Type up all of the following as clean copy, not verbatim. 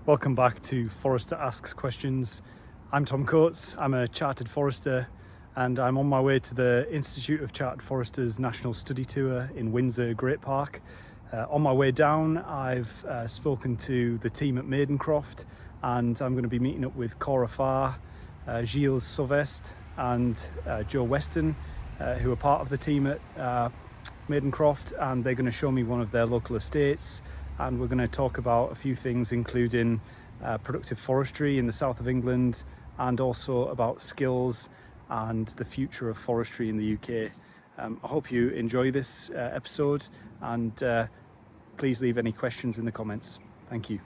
Welcome back to Forester Asks Questions. I'm Tom Coates, I'm a Chartered Forester and I'm on my way to the Institute of Chartered Foresters National Study Tour in Windsor Great Park. On my way down I've spoken to the team at Maydencroft and I'm going to be meeting up with Cora, Gilles and Joe Weston, who are part of the team at Maydencroft, and they're going to show me one of their local estates, and we're going to talk about a few things including productive forestry in the south of England and also about skills and the future of forestry in the UK. I hope you enjoy this episode and please leave any questions in the comments. Thank you.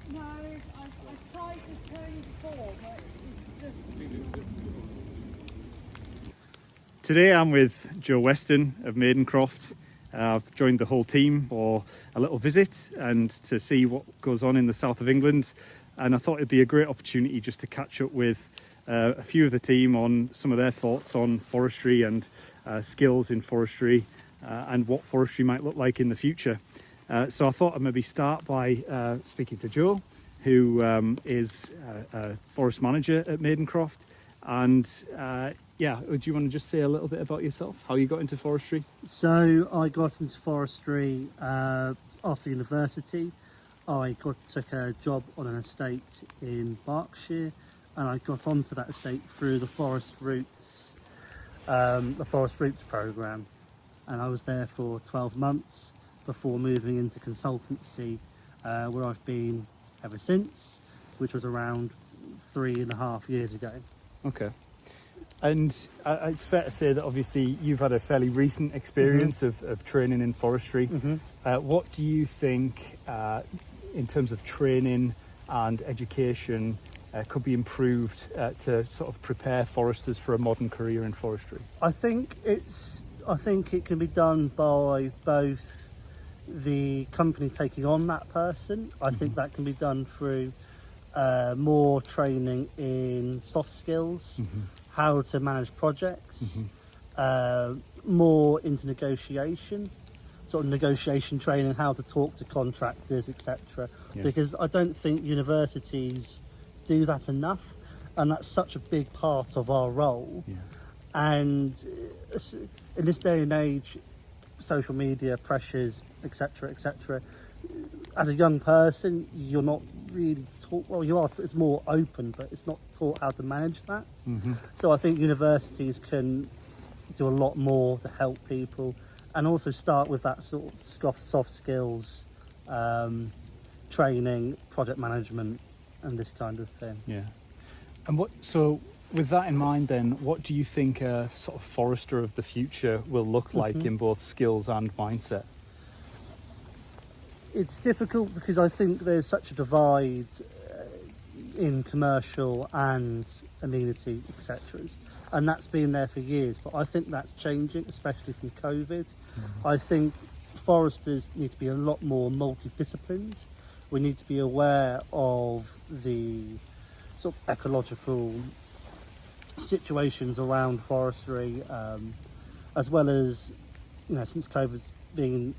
No, I've tried this turning before, but it's just... Today I'm with Joe Weston of Maydencroft. I've joined the whole team for a little visit and to see what goes on in the south of England, and I thought it'd be a great opportunity just to catch up with a few of the team on some of their thoughts on forestry and skills in forestry and what forestry might look like in the future. So I thought I'd maybe start by speaking to Joe, who is a forest manager at Maydencroft. And do you want to just say a little bit about yourself, how you got into forestry? So I got into forestry after university. I took a job on an estate in Berkshire, and I got onto that estate through the Forest Roots programme, and I was there for 12 months before moving into consultancy, where I've been ever since, which was around 3.5 years ago. Okay. And it's fair to say that obviously you've had a fairly recent experience of training in forestry. What do you think in terms of training and education could be improved to sort of prepare foresters for a modern career in forestry? I think it can be done by both the company taking on that person. I think that can be done through more training in soft skills, how to manage projects, more into negotiation, sort of negotiation training, how to talk to contractors, etc. Because I don't think universities do that enough, and that's such a big part of our role. And in this day and age, social media pressures, etc., as a young person you're not really taught, well you are, it's more open, but it's not taught how to manage that. So I think universities can do a lot more to help people, and also start with that sort of soft skills training, project management and this kind of thing. And so with that in mind then, what do you think a sort of forester of the future will look like in both skills and mindset? It's difficult because I think there's such a divide in commercial and amenity, etc. And that's been there for years, but I think that's changing, especially from COVID. I think foresters need to be a lot more multidisciplined. We need to be aware of the sort of ecological situations around forestry, as well as, since COVID's been,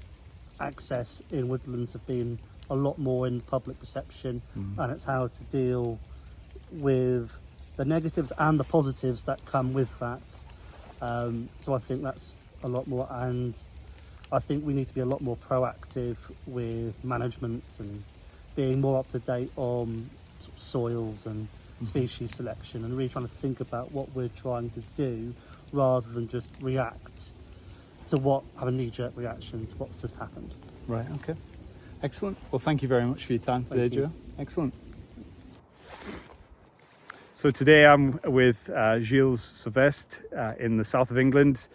access in woodlands have been a lot more in public perception, and it's how to deal with the negatives and the positives that come with that. So I think that's a lot more, and I think we need to be a lot more proactive with management and being more up to date on sort of soils and species selection, and really trying to think about what we're trying to do rather than just react to have a knee-jerk reaction to what's just happened. Right, okay. Excellent. Well, thank you very much for your time today, Joe. Excellent. So today I'm with Gilles in the south of England.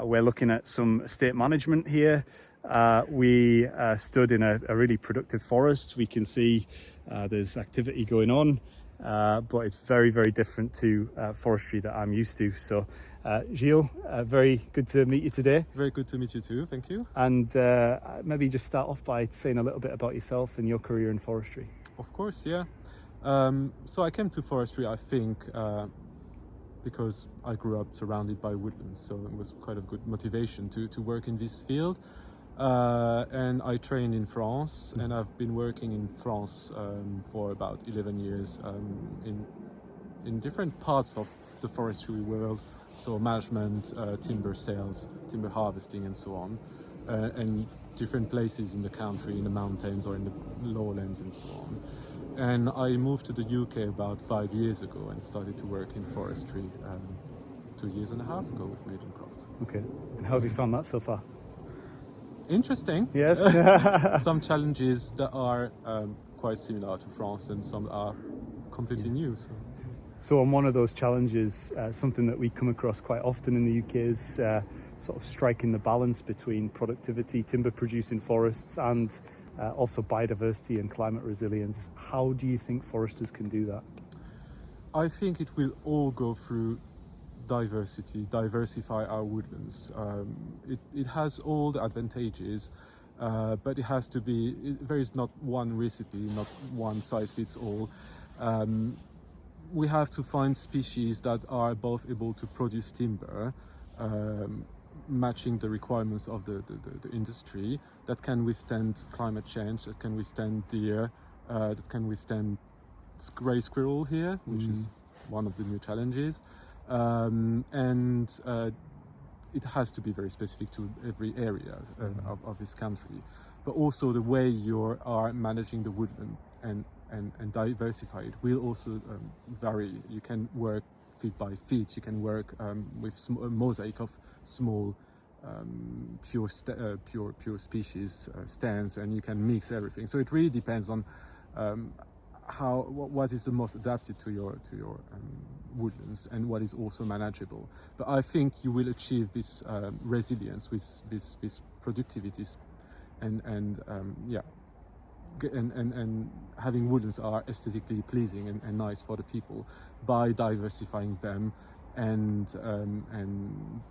We're looking at some estate management here. We stood in a really productive forest. We can see there's activity going on, but it's very, very different to forestry that I'm used to. So Gilles, very good to meet you today. Very good to meet you too, thank you. And maybe just start off by saying a little bit about yourself and your career in forestry. Of course, yeah. So I came to forestry, I think, because I grew up surrounded by woodlands, so it was quite a good motivation to work in this field. And I trained in France, and I've been working in France for about 11 years in different parts of the forestry world, so management, timber sales, timber harvesting, and so on, and different places in the country, in the mountains or in the lowlands, and so on. And I moved to the UK about 5 years ago and started to work in forestry 2.5 years ago with Maydencroft. Okay. And how have you found that so far? Interesting. Yes. Some challenges that are quite similar to France, and some are completely new. So on one of those challenges, something that we come across quite often in the UK is sort of striking the balance between productivity, timber producing forests, and also biodiversity and climate resilience. How do you think foresters can do that? I think it will all go through diversify our woodlands. It has all the advantages, but it has to be, there is not one recipe, not one size fits all. We have to find species that are both able to produce timber, matching the requirements of the industry, that can withstand climate change, that can withstand deer, that can withstand grey squirrel here, which is one of the new challenges. And it has to be very specific to every area of this country. But also the way you are managing the woodland and diversify it will also vary. You can work feet by feet, you can work with a mosaic of small pure species stands, and you can mix everything. So it really depends on what is the most adapted to your woodlands, and what is also manageable. But I think you will achieve this resilience with this productivity, and having woodlands are aesthetically pleasing and nice for the people by diversifying them, and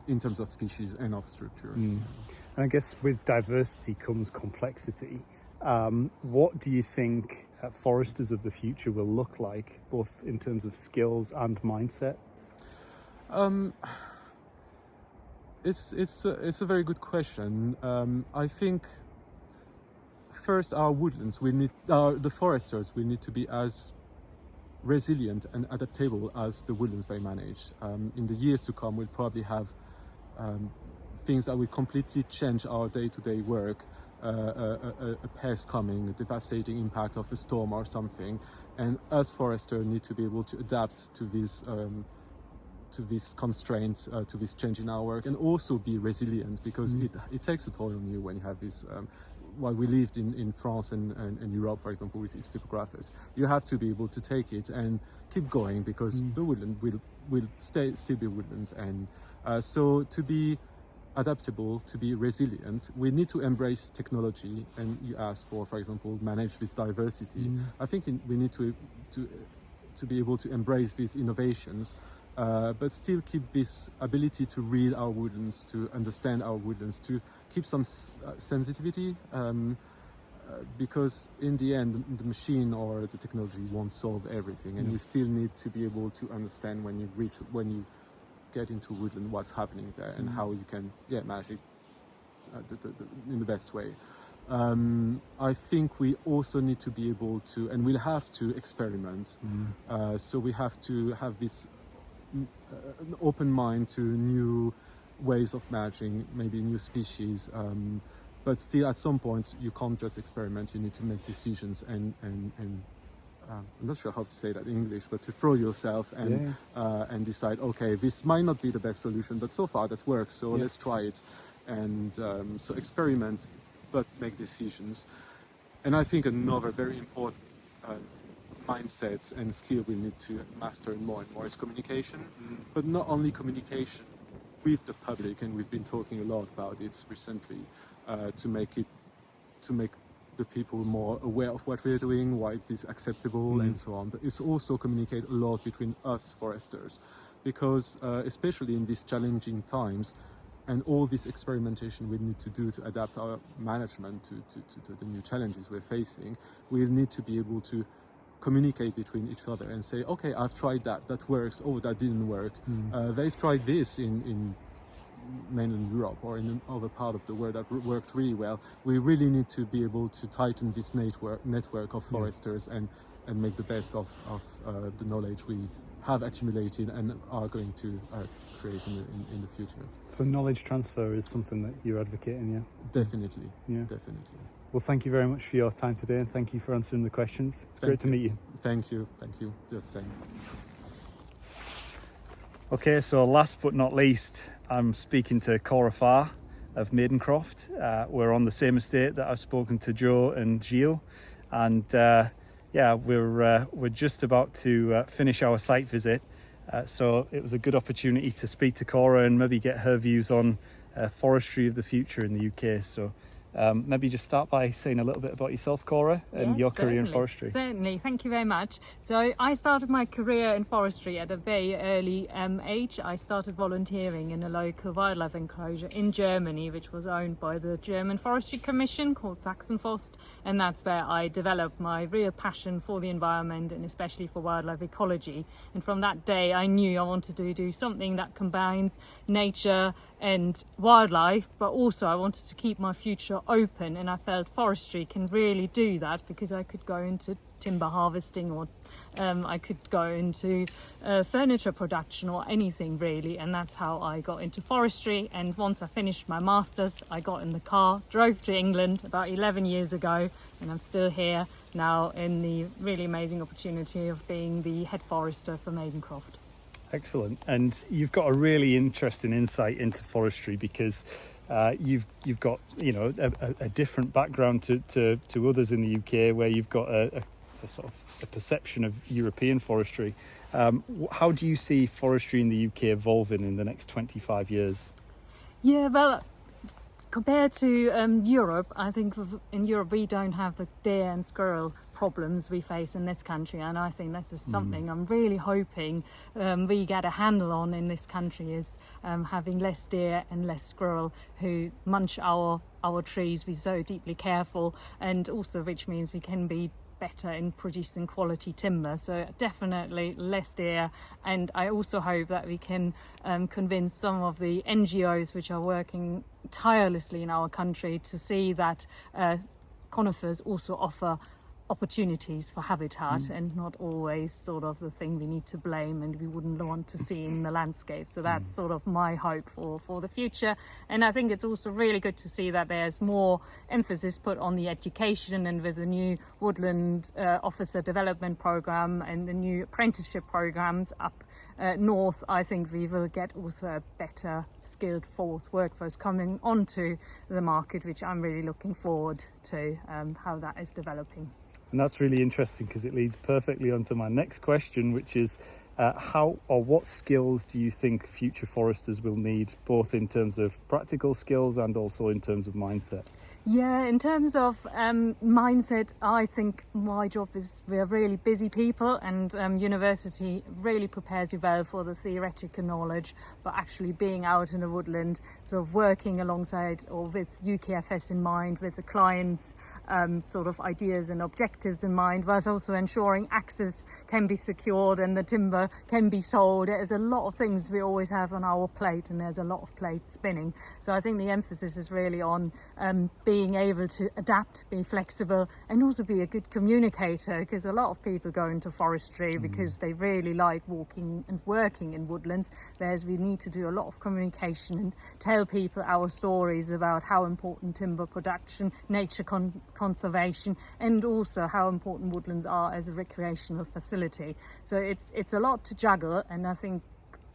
in terms of species and of structure. And I guess with diversity comes complexity. What do you think foresters of the future will look like, both in terms of skills and mindset? It's a very good question. I think first, our woodlands, the foresters will need to be as resilient and adaptable as the woodlands they manage. In the years to come, we'll probably have things that will completely change our day-to-day work. A pest coming, a devastating impact of a storm or something, and us foresters need to be able to adapt to these constraints, to this change in our work, and also be resilient, because it takes a toll on you when you have this. While we lived in France and Europe, for example, with its typographers, you have to be able to take it and keep going, because the woodland will still be woodland, and so to be adaptable, to be resilient, we need to embrace technology. And you asked for example, manage this diversity. I think we need to be able to embrace these innovations, but still keep this ability to read our woodlands, to understand our woodlands, to keep some sensitivity, because in the end, the machine or the technology won't solve everything, and you still need to be able to understand when you get into woodland what's happening there, and how you can manage it in the best way. I think we also need to be able to, and we'll have to experiment. So we have to have this an open mind to new ways of managing, maybe new species. But still, at some point, you can't just experiment. You need to make decisions and I'm not sure how to say that in English, but to throw yourself and decide, okay, this might not be the best solution, but so far that works, so let's try it. And so experiment, but make decisions. And I think another very important mindset and skill we need to master more and more is communication, but not only communication with the public, and we've been talking a lot about it recently, to make the people more aware of what we're doing, why it is acceptable, and so on. But it's also communicate a lot between us foresters, because especially in these challenging times, and all this experimentation we need to do to adapt our management to the new challenges we're facing, we need to be able to communicate between each other and say, okay, I've tried that works, oh, that didn't work. They've tried this in mainland Europe or in another part of the world that worked really well. We really need to be able to tighten this network of foresters and make the best of the knowledge we have accumulated and are going to create in the future. So knowledge transfer is something that you're advocating, yeah? Definitely, definitely. Well, thank you very much for your time today, and thank you for answering the questions. It's great to meet you. Thank you, just saying. Okay, so last but not least, I'm speaking to Cora of Maydencroft. We're on the same estate that I've spoken to Joe and Gilles, and we're just about to finish our site visit. So it was a good opportunity to speak to Cora and maybe get her views on forestry of the future in the UK. So maybe just start by saying a little bit about yourself, Cora, and your career in forestry. Certainly, thank you very much. So I started my career in forestry at a very early age. I started volunteering in a local wildlife enclosure in Germany, which was owned by the German Forestry Commission called Sachsenforst, and that's where I developed my real passion for the environment and especially for wildlife ecology. And from that day I knew I wanted to do something that combines nature and wildlife, but also I wanted to keep my future open, and I felt forestry can really do that because I could go into timber harvesting, or I could go into furniture production or anything really, and that's how I got into forestry. And once I finished my masters, I got in the car, drove to England about 11 years ago, and I'm still here now in the really amazing opportunity of being the head forester for Maydencroft. Excellent. And you've got a really interesting insight into forestry because you've got a different background to others in the UK, where you've got a sort of a perception of European forestry. How do you see forestry in the UK evolving in the next 25 years? Yeah, well, compared to Europe, I think in Europe we don't have the deer and squirrel problems we face in this country, and I think this is something I'm really hoping we get a handle on in this country, is having less deer and less squirrel who munch our trees. We're so deeply careful, and also which means we can be better in producing quality timber. So definitely less deer, and I also hope that we can convince some of the NGOs which are working tirelessly in our country to see that conifers also offer opportunities for habitat and not always sort of the thing we need to blame and we wouldn't want to see in the landscape. So that's sort of my hope for the future. And I think it's also really good to see that there's more emphasis put on the education, and with the new woodland officer development program and the new apprenticeship programs up north, I think we will get also a better skilled workforce coming onto the market, which I'm really looking forward to how that is developing. And that's really interesting because it leads perfectly onto my next question, which is how or what skills do you think future foresters will need, both in terms of practical skills and also in terms of mindset? Yeah, in terms of mindset, I think my job is we're really busy people, and university really prepares you well for the theoretical knowledge, but actually being out in the woodland, sort of working alongside or with UKFS in mind, with the clients' sort of ideas and objectives in mind, whilst also ensuring access can be secured and the timber can be sold. There's a lot of things we always have on our plate, and there's a lot of plates spinning. So I think the emphasis is really on being able to adapt, be flexible, and also be a good communicator, because a lot of people go into forestry because they really like walking and working in woodlands, whereas we need to do a lot of communication and tell people our stories about how important timber production, nature conservation, and also how important woodlands are as a recreational facility. So it's a lot to juggle, and I think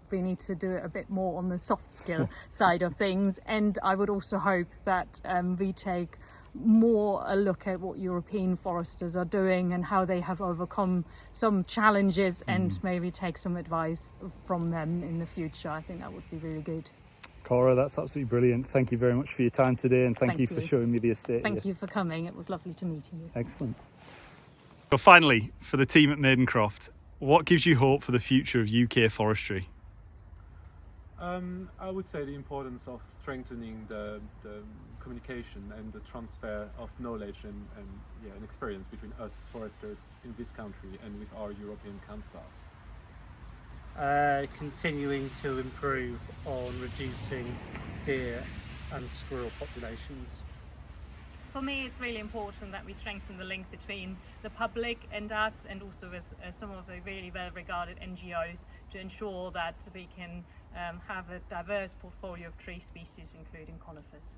we need to do it a bit more on the soft skill side of things. And I would also hope that we take more a look at what European foresters are doing and how they have overcome some challenges, and maybe take some advice from them in the future. I think that would be really good. Cora, that's absolutely brilliant. Thank you very much for your time today, and thank you for showing me the estate. Thank you for coming. It was lovely to meet you. Excellent. So finally, for the team at Maydencroft, what gives you hope for the future of UK forestry? I would say the importance of strengthening the communication and the transfer of knowledge and experience between us foresters in this country and with our European counterparts. Continuing to improve on reducing deer and squirrel populations. For me, it's really important that we strengthen the link between the public and us, and also with some of the really well-regarded NGOs, to ensure that we can have a diverse portfolio of tree species, including conifers.